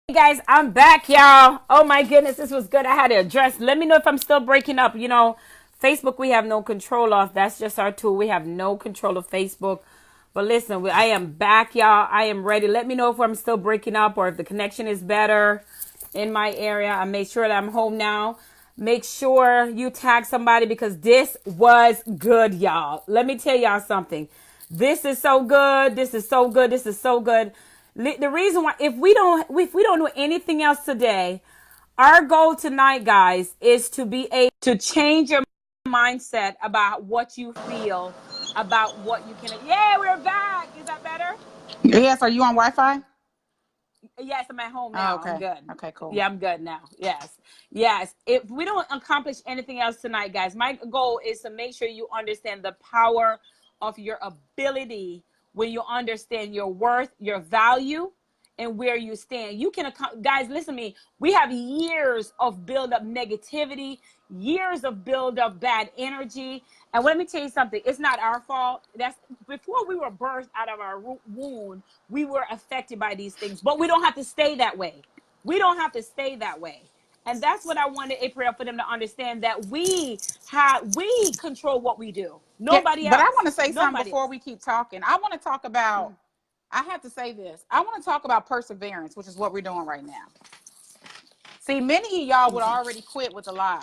Hey guys, I'm back, y'all. Oh my goodness, this was good. I had to address. Let me know if I'm still breaking up. Facebook we have no control of. That's just our tool. We have no control of Facebook. But listen, I am back, y'all. I am ready. Let me know if I'm still breaking up or if the connection is better in my area. I made sure that I'm home now. Make sure you tag somebody because this was good, y'all. Let me tell y'all something. This is so good. This is so good. This is so good. The reason why, if we don't do anything else today, our goal tonight, guys, is to be able to change your mindset about what you feel, about what you can. Yeah, we're back. Is that better? Yes, are you on Wi-Fi? Yes, I'm at home Oh, now. I'm okay. good. Okay, cool. Yeah, I'm good now. Yes. Yes. If we don't accomplish anything else tonight, guys, my goal is to make sure you understand the power of your ability when you understand your worth, your value, and where you stand. You can, guys, listen to me. We have years of build up negativity, years of build up bad energy. And let me tell you something, it's not our fault. That's before we were birthed out of our womb, we were affected by these things, but we don't have to stay that way. We don't have to stay that way. And that's what I wanted April for them to understand that we control what we do. Yeah, Nobody but I else. want to say something Nobody before else. we keep talking. I want to talk about, I have to say this. I want to talk about perseverance, which is what we're doing right now. See, many of y'all would already quit with the live.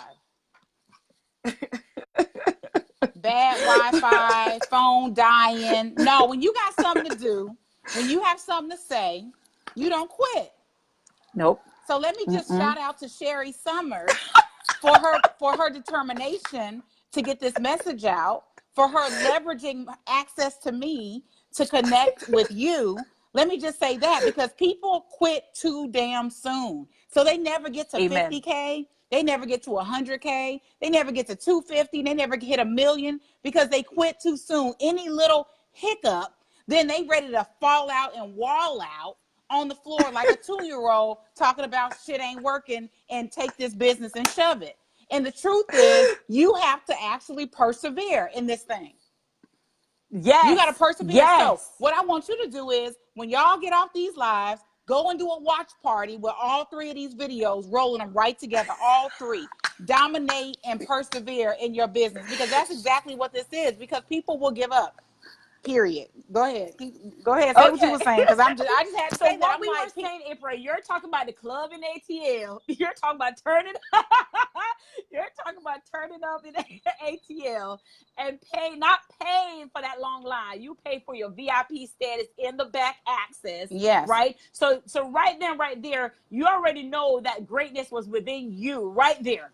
Bad Wi-Fi, phone dying. No, when you got something to do, when you have something to say, you don't quit. Nope. So let me just shout out to Sherri Somers for her determination to get this message out, for her leveraging access to me to connect with you. Let me just say that because people quit too damn soon. So they never get to Amen. 50K. They never get to 100K. They never get to 250. They never hit a million because they quit too soon. Any little hiccup, then they ready to fall out and wall out on the floor like a 2-year-old talking about shit ain't working and take this business and shove it. And the truth is, you have to actually persevere in this thing. You got to Yes. persevere. So, Yes. what I want you to do is when y'all get off these lives, go and do a watch party with all three of these videos, rolling them right together, all three. Dominate and persevere in your business because that's exactly what this is because people will give up. Period. Go ahead. Go ahead. Say what you Okay. were saying because I just had to So say that. what I'm we were like, saying, April, you're talking about the club in ATL. You're talking about turning. You're talking about turning up in ATL and not paying for that long line. You pay for your VIP status in the back access, yes. right? So right then, right there, you already know that greatness was within you, right there,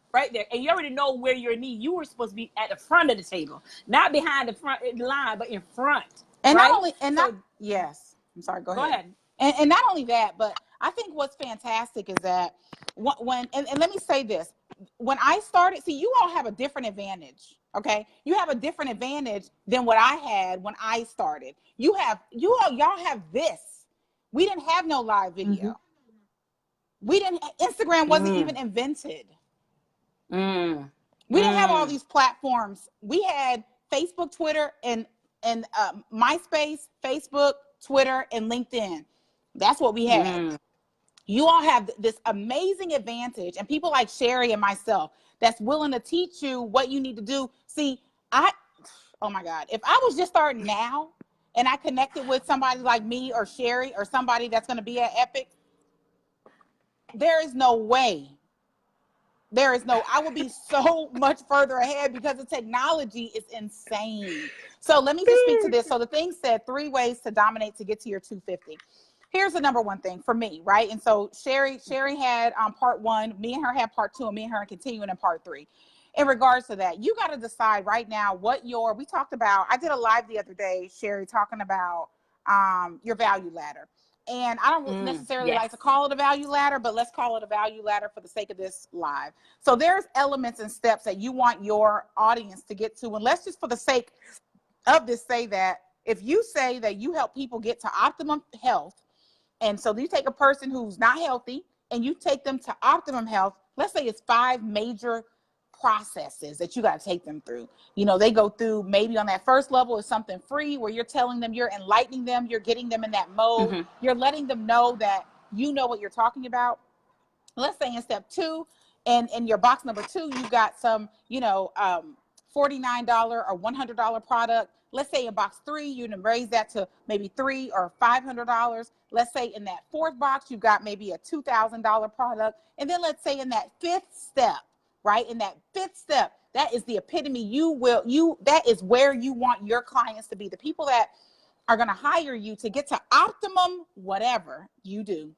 and you already know where your need. You were supposed to be at the front of the table, not behind the front line, but in front, And not right? only and not So yes, I'm sorry, go go ahead. ahead. And not only that, but I think what's fantastic is that and let me say this, when I started, see, you all have a different advantage. Okay, you have a different advantage than what I had when I started. Y'all have this. We didn't have no live Mm-hmm. video. We didn't. Instagram wasn't Mm, even invented. mm, We didn't have all mm, these platforms. We had Facebook, Twitter, and MySpace, Facebook, Twitter, and LinkedIn. That's what we had. mm. You all have this amazing advantage, and people like Sherri and myself that's willing to teach you what you need to do. See, oh my God, if I was just starting now and I connected with somebody like me or Sherri or somebody that's going to be at Epic, there is no way I will be so much further ahead because the technology is insane. So let me just speak to this. So the thing said 3 ways to dominate to get to your 250. Here's the number one thing for me, right? And so Sherri had part 1, me and her had part 2, and me and her are continuing in part 3. In regards to that, you got to decide right now what we talked about. I did a live the other day, Sherri, talking about your value ladder. And I don't necessarily Yes. like to call it a value ladder, but let's call it a value ladder for the sake of this live. So there's elements and steps that you want your audience to get to. And let's just for the sake of this say that if you say that you help people get to optimum health, and so you take a person who's not healthy and you take them to optimum health, let's say it's 5 major processes that you got to take them through. They go through, maybe on that first level is something free where you're telling them, you're enlightening them, you're getting them in that mode. Mm-hmm. You're letting them know that you know what you're talking about. Let's say in step 2, and in your box number 2, you've got some, $49 or $100 product. Let's say in box 3, you can raise that to maybe $300 or $500. Let's say in that 4th box, you've got maybe a $2,000 product. And then let's say in that 5th step, right? In that 5th step, that is the epitome. That is where you want your clients to be. The people that are going to hire you to get to optimum, whatever you do,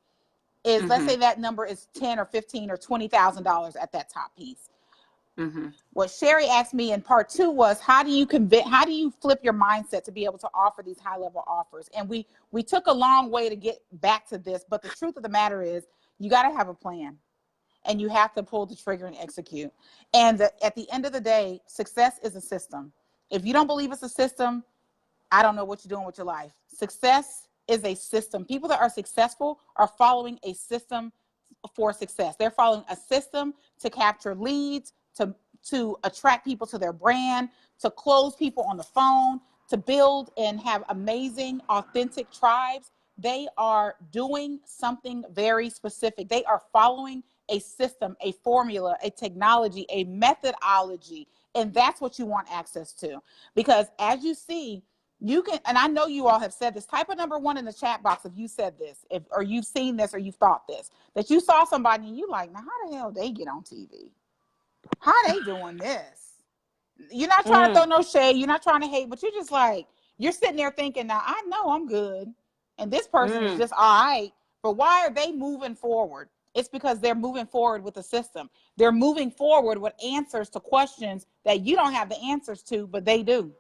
is let's say that number is $10 or $15 or $20,000 at that top piece. What Sherri asked me in part 2 was, how do you flip your mindset to be able to offer these high level offers? And we took a long way to get back to this, but the truth of the matter is, you got to have a plan, and you have to pull the trigger and execute. And at the end of the day, success is a system. If you don't believe it's a system, I don't know what you're doing with your life. Success is a system. People that are successful are following a system for success. They're following a system to capture leads, to attract people to their brand, to close people on the phone, to build and have amazing, authentic tribes. They are doing something very specific. They are following a system, a formula, a technology, a methodology. And that's what you want access to. Because as you see, you can, and I know you all have said this, type of number 1 in the chat box if you said this, or you've seen this, or you've thought this, that you saw somebody and you like, now how the hell they get on TV? How they doing this? You're not trying to throw no shade. You're not trying to hate, but you're just like, you're sitting there thinking, now I know I'm good, and this person is just all right, but why are they moving forward? It's because they're moving forward with the system. They're moving forward with answers to questions that you don't have the answers to, but they do.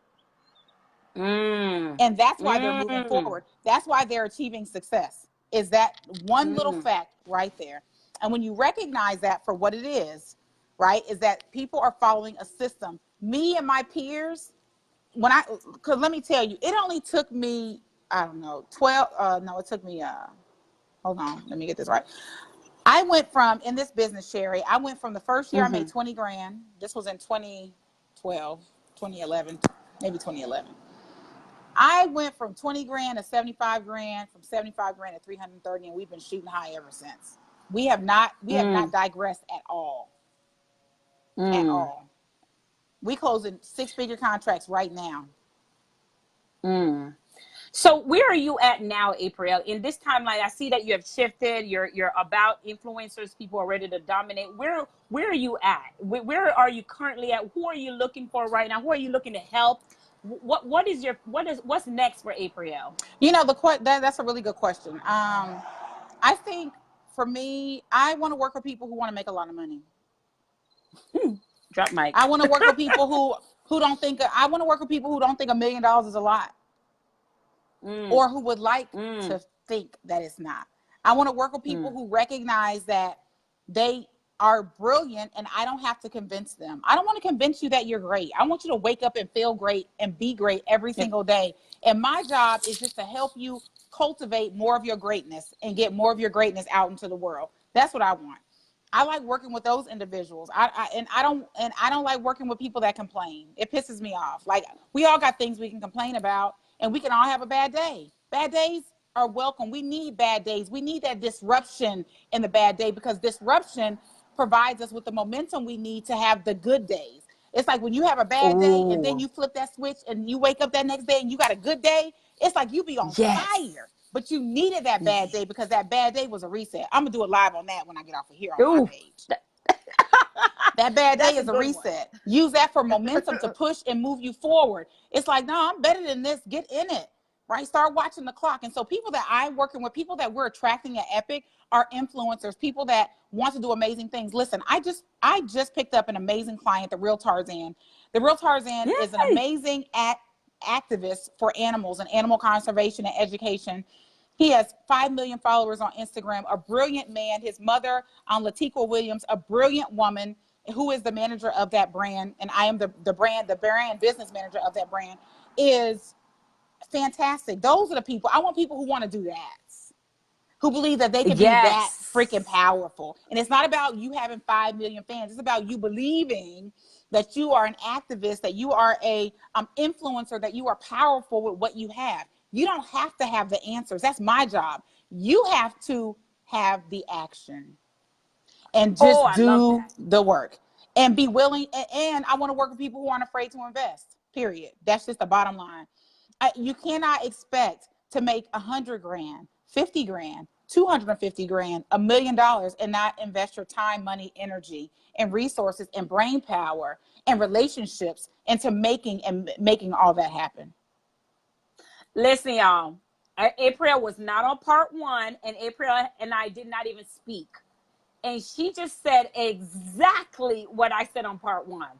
And that's why they're moving forward. That's why they're achieving success, is that one little fact right there. And when you recognize that for what it is, right, is that people are following a system. Me and my peers, because let me tell you, it only took me, I don't know, it took me, hold on, let me get this right. I went from, in this business, Sherri, I went from the first year I made 20 grand. This was in 2012, 2011, maybe 2011. I went from 20 grand to 75 grand, from 75 grand to 330, and we've been shooting high ever since. We have not digressed at all. At all. We closing 6-figure contracts right now. So where are you at now, Aprille? In this timeline, I see that you have shifted. You're about influencers. People are ready to dominate. Where are you at? Where are you currently at? Who are you looking for right now? Who are you looking to help? What's next for Aprille? That's a really good question. I think for me, I want to work with people who want to make a lot of money. Drop mic. I want to work with people who don't think $1 million is a lot. Or who would like to think that it's not. I want to work with people who recognize that they are brilliant, and I don't have to convince them. I don't want to convince you that you're great. I want you to wake up and feel great and be great every single day. And my job is just to help you cultivate more of your greatness and get more of your greatness out into the world. That's what I want. I like working with those individuals. I don't like working with people that complain. It pisses me off. Like, we all got things we can complain about, and we can all have a bad day. Bad days are welcome. We need bad days. We need that disruption in the bad day, because disruption provides us with the momentum we need to have the good days. It's like when you have a bad day and then you flip that switch and you wake up that next day and you got a good day. It's like you be on fire, but you needed that bad day, because that bad day was a reset. I'm gonna do a live on that when I get off of here on my page. That bad day is a reset. Use that for momentum to push and move you forward. It's like, no, I'm better than this. Get in it, right? Start watching the clock. And so people that I'm working with, people that we're attracting at Epic, are influencers, people that want to do amazing things. Listen, I just picked up an amazing client, the Real Tarzan. The Real Tarzan is an amazing activist for animals and animal conservation and education. He has 5 million followers on Instagram, a brilliant man. His mother, Latika Williams, a brilliant woman who is the manager of that brand, and I am the brand business manager of that brand, is fantastic. Those are the people. I want people who want to do that, who believe that they can be that freaking powerful. And it's not about you having 5 million fans. It's about you believing that you are an activist, that you are a influencer, that you are powerful with what you have. You don't have to have the answers. That's my job. You have to have the action and Oh, just I love do that. the work and be willing. And I want to work with people who aren't afraid to invest, period. That's just the bottom line. You cannot expect to make 100 grand, 50 grand, 250 grand, $1 million and not invest your time, money, energy, and resources and brain power and relationships into making all that happen. Listen, y'all. April was not on part one, and April and I did not even speak. And she just said exactly what I said on part one.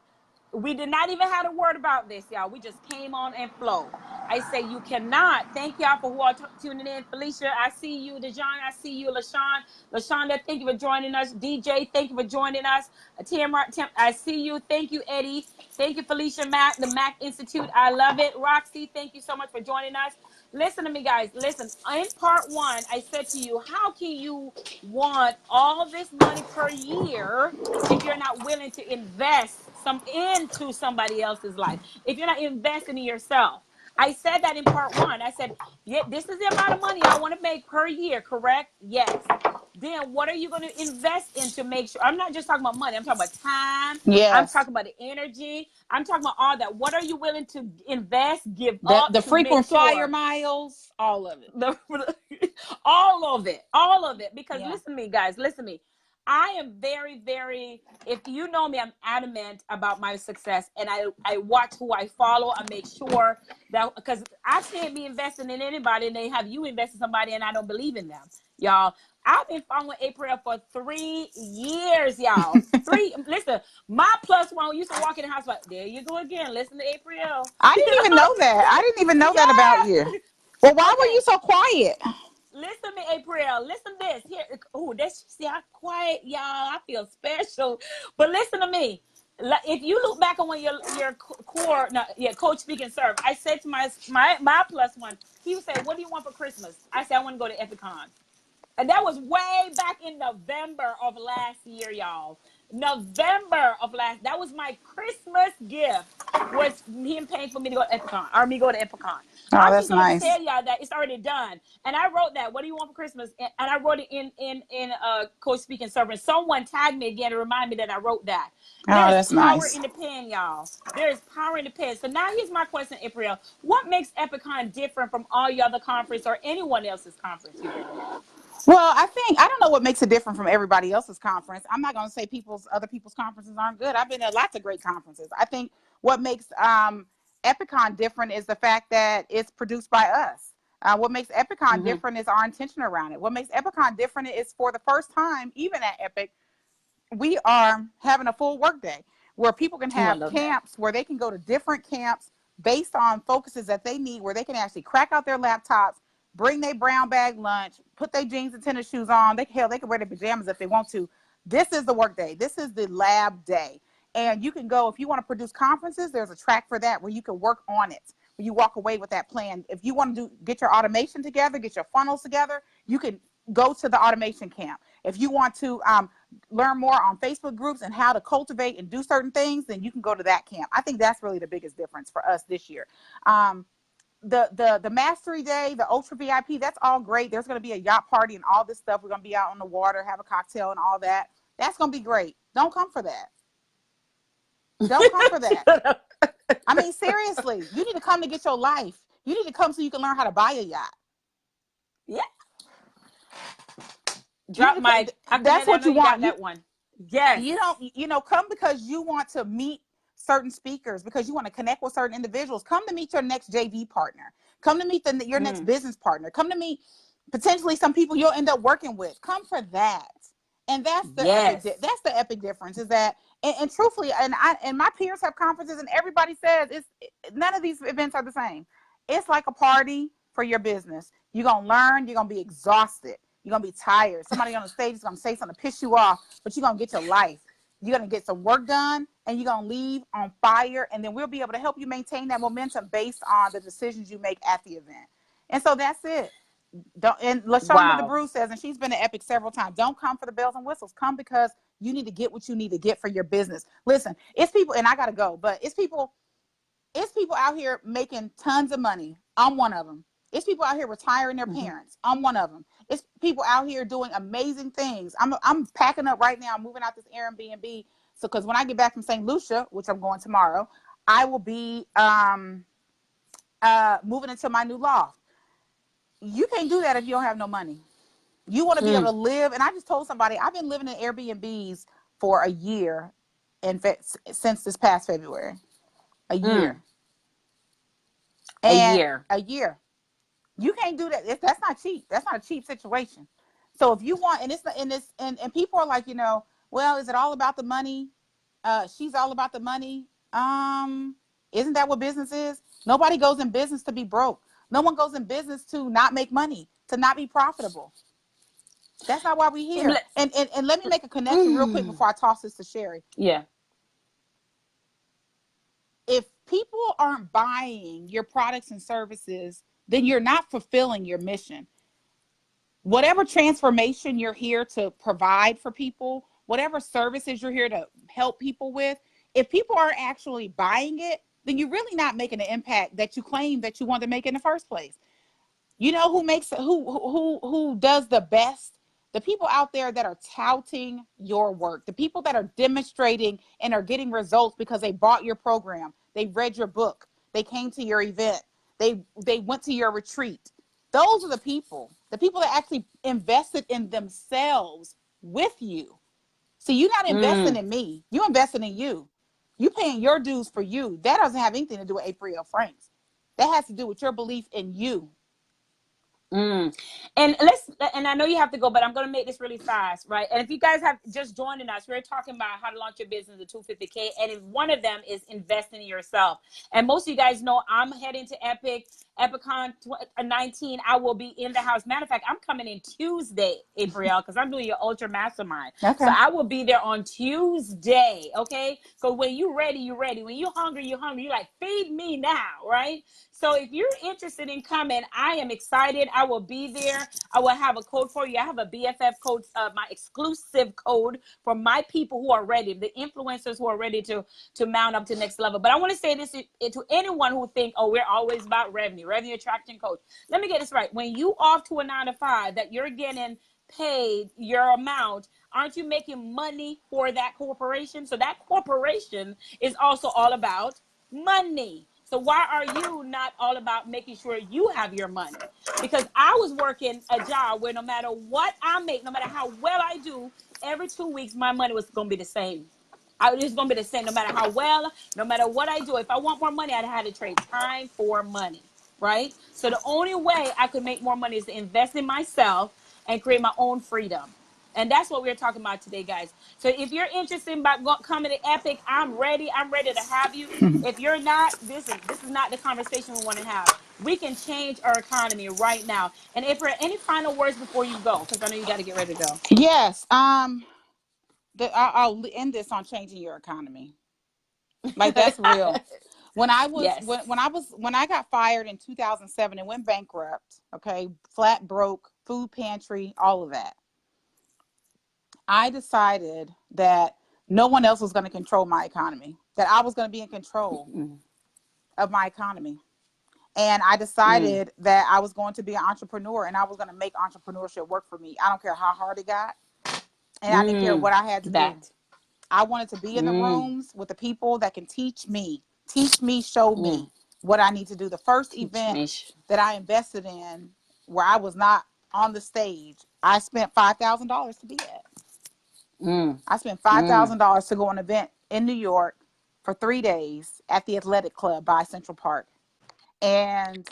We did not even have a word about this, y'all. We just came on and flowed. I say you cannot. Thank y'all for who are tuning in. Felicia, I see you. Dejan, I see you. LaShawn, LaShonda, thank you for joining us. DJ, thank you for joining us. Tim, I see you. Thank you, Eddie. Thank you, Felicia Mack, the Mac Institute. I love it. Roxy, thank you so much for joining us. Listen to me, guys. Listen, in part one, I said to you, how can you want all this money per year if you're not willing to invest some into somebody else's life, if you're not investing in yourself? I said that in part one. I said, yeah, this is the amount of money I want to make per year, correct? Yes. Then what are you going to invest in to make sure? I'm not just talking about money. I'm talking about time. I'm Yes. talking about the energy. I'm talking about all that. What are you willing to invest, give The up to make frequent flyer sure? miles, all of it. The, all of it. Because Yeah. listen to me, guys, listen to me. I am very, very, if you know me, I'm adamant about my success, and I watch who I follow. I make sure that, because I can't be investing in anybody and they have you invest in somebody and I don't believe in them, y'all. I've been following April for 3 years, y'all. Listen, my plus one used to walk in the house, like, there you go again. Listen to April. I didn't even know that. I didn't even know that about you. Yeah. Well, why were you Okay. so quiet? Listen to me, April. Listen to this. Here, oh, that's, see how quiet, y'all. I feel special. But listen to me. If you look back on when your core, no, yeah, coach speak and serve, I said to my plus one, he would say, "What do you want for Christmas?" I said, "I want to go to Epicon." And that was way back in November of last year, y'all. November of last. That was my Christmas gift. Was him paying for me to go to Epicon, or me go to Epicon. Oh, I'm that's just gonna nice. tell y'all that it's already done. And I wrote that. What do you want for Christmas? And I wrote it in Coach Speaking Servant. Someone tagged me again to remind me that I wrote that. Oh, There's that's power nice. in the pen, y'all. There is power in the pen. So now here's my question, April. What makes Epicon different from all your other conference or anyone else's conference you've been in? Well, I don't know what makes it different from everybody else's conference. I'm not going to say other people's conferences aren't good. I've been at lots of great conferences. I think what makes Epicon different is the fact that it's produced by us. What makes Epicon Mm-hmm. different is our intention around it. What makes Epicon different is, for the first time, even at Epic, we are having a full workday where people can Oh, I have love that. camps, where they can go to different camps based on focuses that they need, where they can actually crack out their laptops, bring their brown bag lunch, put their jeans and tennis shoes on. They can wear their pajamas if they want to. This is the work day. This is the lab day. And you can go, if you want to produce conferences, there's a track for that where you can work on it. When you walk away with that plan. If you want to get your automation together, get your funnels together, you can go to the automation camp. If you want to learn more on Facebook groups and how to cultivate and do certain things, then you can go to that camp. I think that's really the biggest difference for us this year. The mastery day, the ultra VIP, that's all great. There's going to be a yacht party and all this stuff. We're going to be out on the water, have a cocktail and all that. That's going to be great. Don't come for that. Don't come for that. I mean, seriously, you need to come to get your life. You need to come so you can learn how to buy a yacht. Yeah. You need Drop to come. my. I That's connect. I what know you you want. got that one. Yes. You don't, come because you want to meet certain speakers, because you want to connect with certain individuals. Come to meet your next JV partner. Come to meet your next Mm. business partner. Come to meet potentially some people you'll end up working with. Come for that. And Yes. that's the epic difference, is that, and truthfully, and my peers have conferences and everybody says none of these events are the same. It's like a party for your business. You're going to learn, you're going to be exhausted. You're going to be tired. Somebody on the stage is going to say something to piss you off, but you're going to get your life. You're going to get some work done, and you're going to leave on fire. And then we'll be able to help you maintain that momentum based on the decisions you make at the event. And so that's it. Don't, and LaShonda Wow. DeBrew says, and she's been to Epic several times, don't come for the bells and whistles. Come because you need to get what you need to get for your business. Listen, it's people, and I got to go, but it's people out here making tons of money. I'm one of them. It's people out here retiring their parents. I'm one of them. It's people out here doing amazing things. I'm packing up right now. I'm moving out this Airbnb. So, because when I get back from St. Lucia, which I'm going tomorrow, I will be moving into my new loft. You can't do that if you don't have no money. You want to be able to live. And I just told somebody, I've been living in Airbnbs for a year, since this past February. A year. And a year. You can't do that. That's not cheap. That's not a cheap situation. So if you want, and people are like, well, is it all about the money? She's all about the money. Isn't that what business is? Nobody goes in business to be broke. No one goes in business to not make money, to not be profitable. That's not why we're here. And let me make a connection real quick before I toss this to Sherri. Yeah. If people aren't buying your products and services, then you're not fulfilling your mission. Whatever transformation you're here to provide for people, whatever services you're here to help people with, if people aren't actually buying it, then you're really not making the impact that you claim that you want to make in the first place. You know who does the best? The people out there that are touting your work, the people that are demonstrating and are getting results because they bought your program, they read your book, they came to your event, they went to your retreat. Those are the people that actually invested in themselves with you. See, you're not investing in me. You're investing in you. You're paying your dues for you. That doesn't have anything to do with Aprille Franks. That has to do with your belief in you. And I know you have to go, but I'm going to make this really fast, right? And if you guys have just joining us, we're talking about how to launch your business at 250K. And if one of them is investing in yourself. And most of you guys know I'm heading to Epicon 19. I will be in the house. Matter of fact, I'm coming in Tuesday, Aprille, because I'm doing your Ultra Mastermind. Okay. So I will be there on Tuesday. Okay. So when you're ready, you're ready. When you're hungry, you're hungry. You're like, feed me now, right? So if you're interested in coming, I am excited. I will be there. I will have a code for you. I have a BFF code, my exclusive code for my people who are ready, the influencers who are ready to mount up to the next level. But I want to say this to anyone who think, oh, we're always about revenue attraction coach. Let me get this right. When you off to a 9-to-5 that you're getting paid your amount, aren't you making money for that corporation? So that corporation is also all about money. So why are you not all about making sure you have your money? Because I was working a job where no matter what I make, no matter how well I do, every 2 weeks, my money was going to be the same. It was going to be the same no matter how well, no matter what I do. If I want more money, I'd have to trade time for money, right? So the only way I could make more money is to invest in myself and create my own freedom. And that's what we're talking about today, guys. So if you're interested in coming to Epic, I'm ready. I'm ready to have you. If you're not, this is not the conversation we want to have. We can change our economy right now. And if there are any final words before you go, because I know you got to get ready to go. Yes. I'll end this on changing your economy. Like, that's real. When I got fired in 2007 and went bankrupt, okay, flat broke, food pantry, all of that. I decided that no one else was going to control my economy, that I was going to be in control of my economy. And I decided that I was going to be an entrepreneur and I was going to make entrepreneurship work for me. I don't care how hard it got. And I didn't care what I had to do. I wanted to be in the rooms with the people that can teach me, show me what I need to do. The first event that I invested in where I was not on the stage, I spent $5,000 to be at. I spent $5,000 to go on an event in New York for 3 days at the Athletic Club by Central Park. And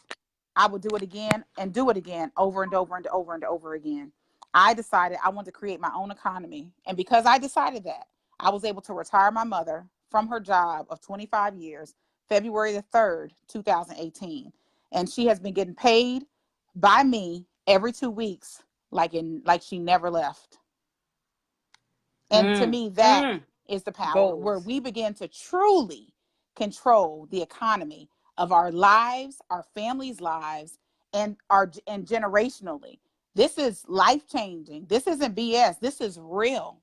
I would do it again and do it again over and over and over and over again. I decided I wanted to create my own economy. And because I decided that, I was able to retire my mother from her job of 25 years, February the 3rd, 2018. And she has been getting paid by me every 2 weeks, like she never left. And to me, that is the power where we begin to truly control the economy of our lives, our families' lives, and generationally. This is life-changing. This isn't BS. This is real.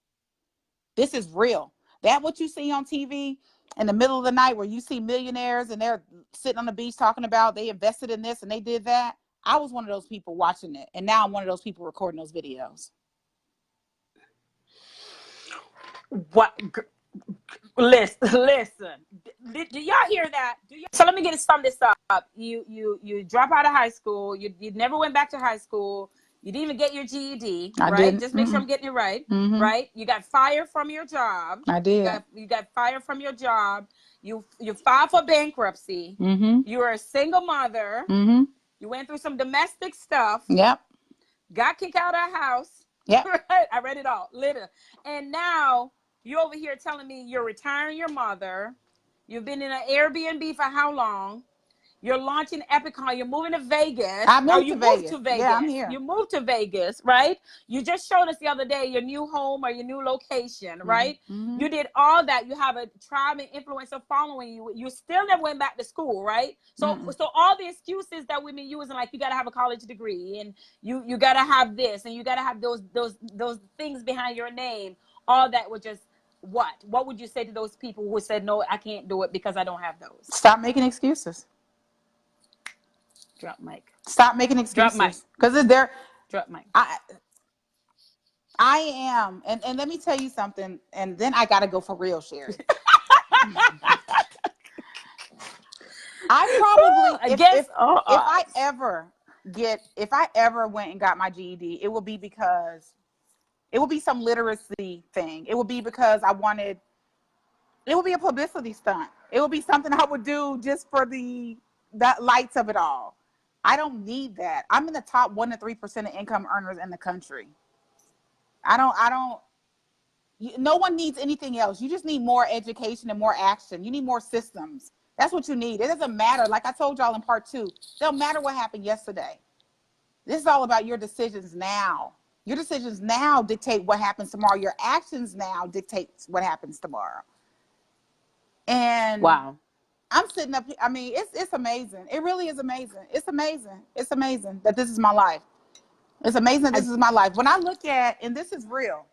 This is real. That what you see on TV in the middle of the night where you see millionaires and they're sitting on the beach talking about they invested in this and they did that. I was one of those people watching it, and now I'm one of those people recording those videos. What? Listen. Do y'all hear that? So let me get sum this up. You drop out of high school. You never went back to high school. You didn't even get your GED, I right? didn't. Just make sure I'm getting it right, right? You got fired from your job. I did. You got fired from your job. You filed for bankruptcy. You were a single mother. You went through some domestic stuff. Yep. Got kicked out of the house. Yep. Right? I read it all. Literally. And now you're over here telling me you're retiring your mother. You've been in an Airbnb for how long? You're launching Epic Aprille. You're moving to Vegas. I moved to Vegas. Yeah, I'm here. You moved to Vegas, right? You just showed us the other day your new home or your new location, right? You did all that. You have a tribe and influencer following you. You still never went back to school, right? So all the excuses that we've been using, like you got to have a college degree and you got to have this and you got to have those things behind your name. All that was just what? What would you say to those people who said, no, I can't do it because I don't have those? Stop making excuses. Drop mic. Stop making excuses. Drop mic. Because they're drop mic. I am, and let me tell you something, and then I gotta go for real, Sherri. I probably if I ever went and got my GED, it will be because it will be some literacy thing. It will be because it will be a publicity stunt. It will be something I would do just for the lights of it all. I don't need that. I'm in the top 1 to 3% of income earners in the country. No one needs anything else. You just need more education and more action. You need more systems. That's what you need. It doesn't matter. Like I told y'all in part 2, it don't matter what happened yesterday. This is all about your decisions now. Your decisions now dictate what happens tomorrow. Your actions now dictate what happens tomorrow. And wow. I'm sitting up here. I mean, it's amazing. It really is amazing. It's amazing. It's amazing that this is my life. It's amazing that this is my life. When I look at, and this is real.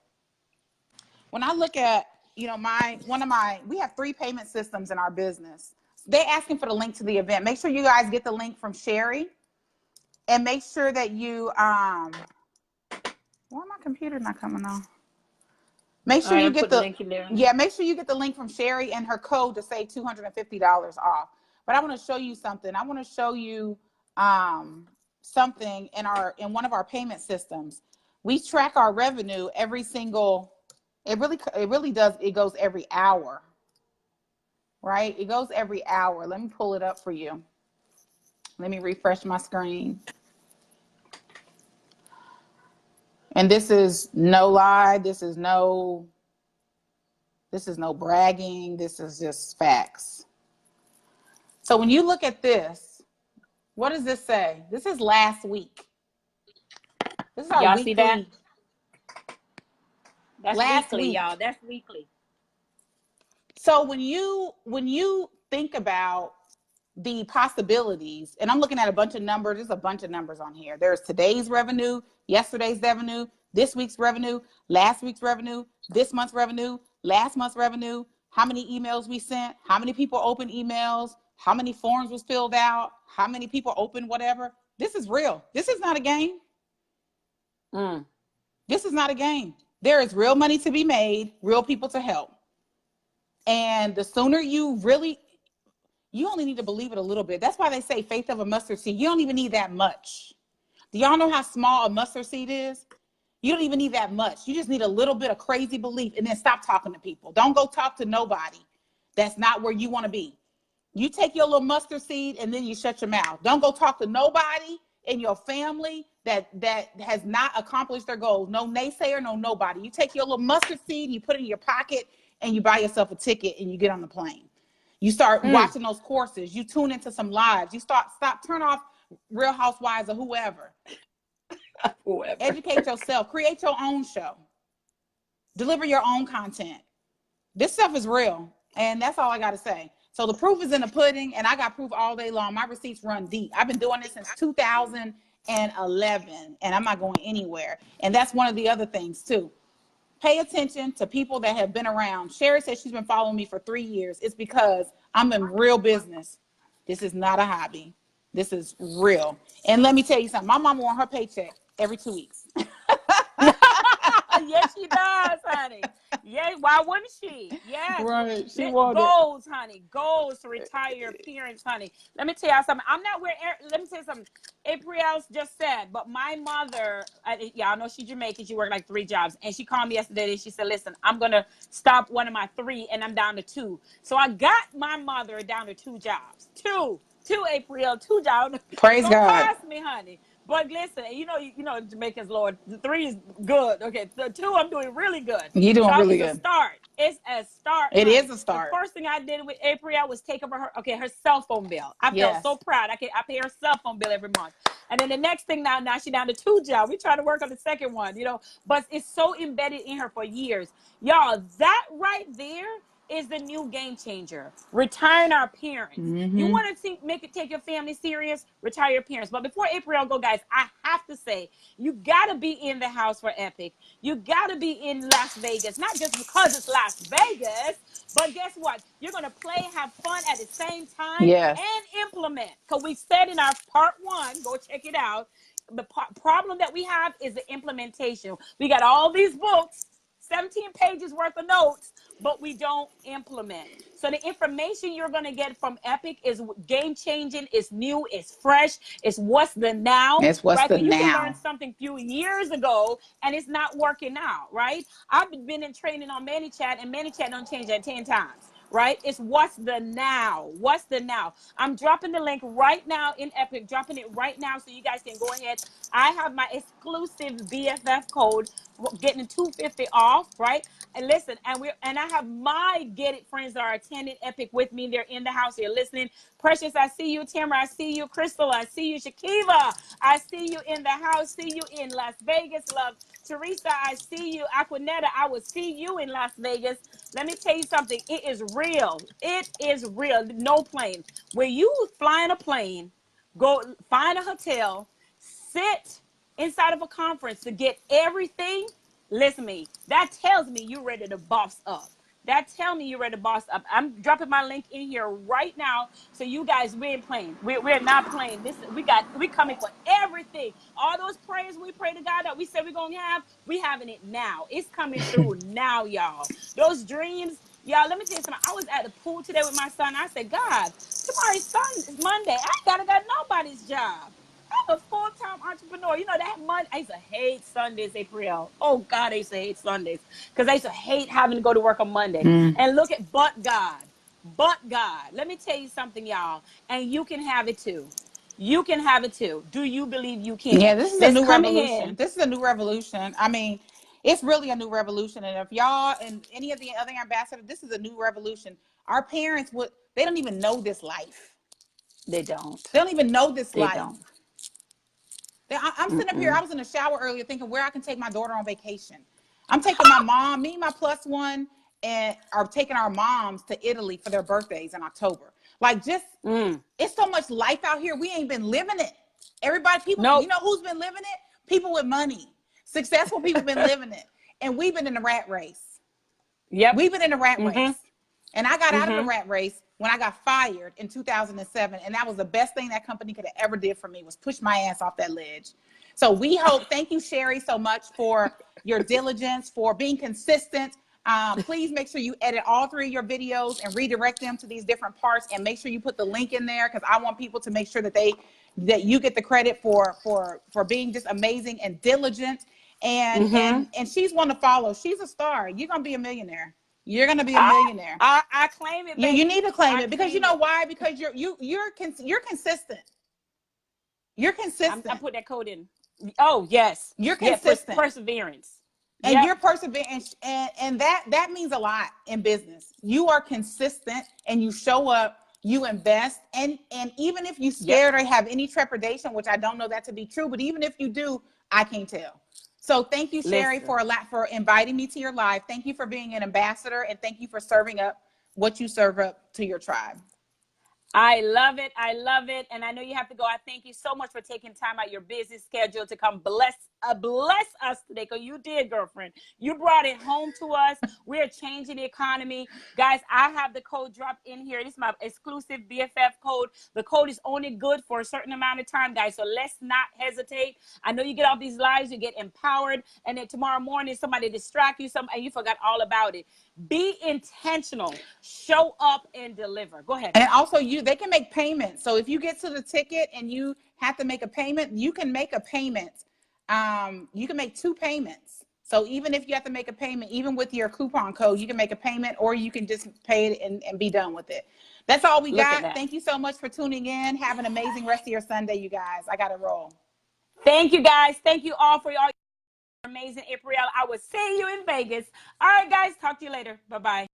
When I look at, we have 3 payment systems in our business. They're asking for the link to the event. Make sure you guys get the link from Sherri, and make sure that you why my computer not coming on? Make sure you get the link in there. Yeah, make sure you get the link from Sherri and her code to save $250 off. But I want to show you something. I want to show you something in one of our payment systems. We track our revenue every single. It really does. It goes every hour, right? It goes every hour. Let me pull it up for you. Let me refresh my screen. And this is no lie. This is no bragging. This is just facts. So when you look at this, what does this say? This is last week. This is our y'all weekly. See that? That's last weekly, week. y'all. That's weekly. So when you think about the possibilities, and I'm looking at a bunch of numbers. There's a bunch of numbers on here. There's today's revenue, yesterday's revenue, this week's revenue, last week's revenue, this month's revenue, last month's revenue, how many emails we sent, how many people opened emails, how many forms was filled out, how many people opened whatever. This is real. This is not a game. This is not a game. There is real money to be made, real people to help. And the sooner you only need to believe it a little bit. That's why they say faith of a mustard seed. You don't even need that much. Do y'all know how small a mustard seed is? You don't even need that much. You just need a little bit of crazy belief, and then stop talking to people. Don't go talk to nobody. That's not where you want to be. You take your little mustard seed and then you shut your mouth. Don't go talk to nobody in your family that has not accomplished their goals. No naysayer, no nobody. You take your little mustard seed, you put it in your pocket, and you buy yourself a ticket and you get on the plane. You start watching those courses. You tune into some lives. You turn off Real Housewives or whoever. Educate yourself. Create your own show. Deliver your own content. This stuff is real. And that's all I got to say. So the proof is in the pudding, and I got proof all day long. My receipts run deep. I've been doing this since 2011, and I'm not going anywhere. And that's one of the other things, too. Pay attention to people that have been around. Sherri says she's been following me for 3 years. It's because I'm in real business. This is not a hobby. This is real. And let me tell you something. My mama wants her paycheck every 2 weeks. Yes, she does, honey. Yeah, why wouldn't she? Yes. Right. She wanted Goals, honey. Goals to retire your parents, honey. Let me tell you something. I'm not where, let me tell you something. Aprille just said, but my mother, y'all know she's Jamaican. She worked like 3 jobs. And she called me yesterday and she said, listen, I'm going to stop one of my 3 and I'm down to 2. So I got my mother down to 2 jobs. Two, Aprille, 2 jobs. Praise Don't God. pass me, honey. But listen, you know, Jamaica's Lord, 3 is good. Okay, the 2 I'm doing really good. You're doing So really it's a good. start. It's a start. It Honey. is a The start. first thing I did with Aprille was take over her cell phone bill. I felt so proud. I pay her cell phone bill every month. And then the next thing now she's down to 2 jobs. We try to work on the second one, you know. But it's so embedded in her for years, y'all. That right there is the new game changer. Retiring our parents. Mm-hmm. You want to take your family serious? Retire your parents. But before Aprille go, guys, I have to say, you got to be in the house for Epic. You got to be in Las Vegas, not just because it's Las Vegas, but guess what? You're going to play, have fun at the same time, Yes. and implement. Because we said in our part 1, go check it out, the problem that we have is the implementation. We got all these books, 17 pages worth of notes, but we don't implement. So the information you're going to get from Epic is game changing, it's new, it's fresh, it's what's the now. It's what's right? the You can now. learn something a few years ago and it's not working out, right? I've been in training on ManyChat and ManyChat don't change that 10 times. Right? It's what's the now. What's the now? I'm dropping the link right now in Epic, dropping it right now so you guys can go ahead. I have my exclusive BFF code, getting $250 off, right? And listen, and I have my Get It friends that are attending Epic with me. They're in the house. They're listening. Precious, I see you. Tamara, I see you. Crystal, I see you. Shakiva, I see you in the house. See you in Las Vegas. Love. Teresa, I see you. Aquanetta, I will see you in Las Vegas. Let me tell you something. It is real. It is real. No plane. When you fly in a plane, go find a hotel, sit inside of a conference to get everything. Listen to me. That tells me you're ready to boss up. That tell me you're ready to boss up. I'm dropping my link in here right now. So you guys, we ain't playing. We're not playing. We coming for everything. All those prayers we pray to God that we said we're gonna have, we having it now. It's coming through now, y'all. Those dreams, y'all. Let me tell you something. I was at the pool today with my son. I said, God, tomorrow's Monday. I gotta got nobody's job. I'm a full-time entrepreneur. You know, that Monday, I used to hate Sundays, Aprille. Oh, God, I used to hate Sundays because I used to hate having to go to work on Monday. And look at, but God. Let me tell you something, y'all, and you can have it too. You can have it too. Do you believe you can? Yeah, this is a Let's new come revolution. in. This is a new revolution. I mean, it's really a new revolution. And if y'all and any of the other ambassadors, this is a new revolution. Our parents they don't even know this life. They don't. They don't even know this They life. don't. I'm sitting up here. I was in the shower earlier thinking where I can take my daughter on vacation. I'm taking my mom, me, my plus one, and are taking our moms to Italy for their birthdays in October. Like it's so much life out here. We ain't been living it. People, Nope. you know who's been living it? People with money. Successful people been living it. And we've been in the rat race. Yep. We've been in the rat race. And I got out of the rat race when I got fired in 2007. And that was the best thing that company could have ever did for me, was push my ass off that ledge. So we hope, thank you, Sherri, so much for your diligence, for being consistent. Please make sure you edit all 3 of your videos and redirect them to these different parts, and make sure you put the link in there, because I want people to make sure that you get the credit for being just amazing and diligent. And she's one to follow. She's a star. You're gonna be a millionaire. You're gonna be a millionaire. I claim it, baby. You need to claim it, because you know why? Because you're consistent. You're consistent. I put that code in. Oh, yes. You're consistent. Perseverance. And you're persevering, and that means a lot in business. You are consistent and you show up, you invest, and even if you're scared or have any trepidation, which I don't know that to be true, but even if you do, I can't tell. So thank you, Sherri, for inviting me to your live. Thank you for being an ambassador, and thank you for serving up what you serve up to your tribe. I love it. I love it. And I know you have to go. I thank you so much for taking time out your busy schedule to come bless us today. Because you did, girlfriend. You brought it home to us. We're changing the economy. Guys, I have the code dropped in here. This is my exclusive BFF code. The code is only good for a certain amount of time, guys. So let's not hesitate. I know you get off these lives, you get empowered, and then tomorrow morning somebody distract you, and you forgot all about it. Be intentional. Show up and deliver. Go ahead. And also they can make payments. So if you get to the ticket and you have to make a payment, you can make a payment. You can make 2 payments. So even if you have to make a payment, even with your coupon code, you can make a payment, or you can just pay it and be done with it. That's all we got. Thank you so much for tuning in. Have an amazing rest of your Sunday, you guys. I got to roll. Thank you, guys. Thank you all for your amazing Aprille. I will see you in Vegas. All right, guys. Talk to you later. Bye-bye.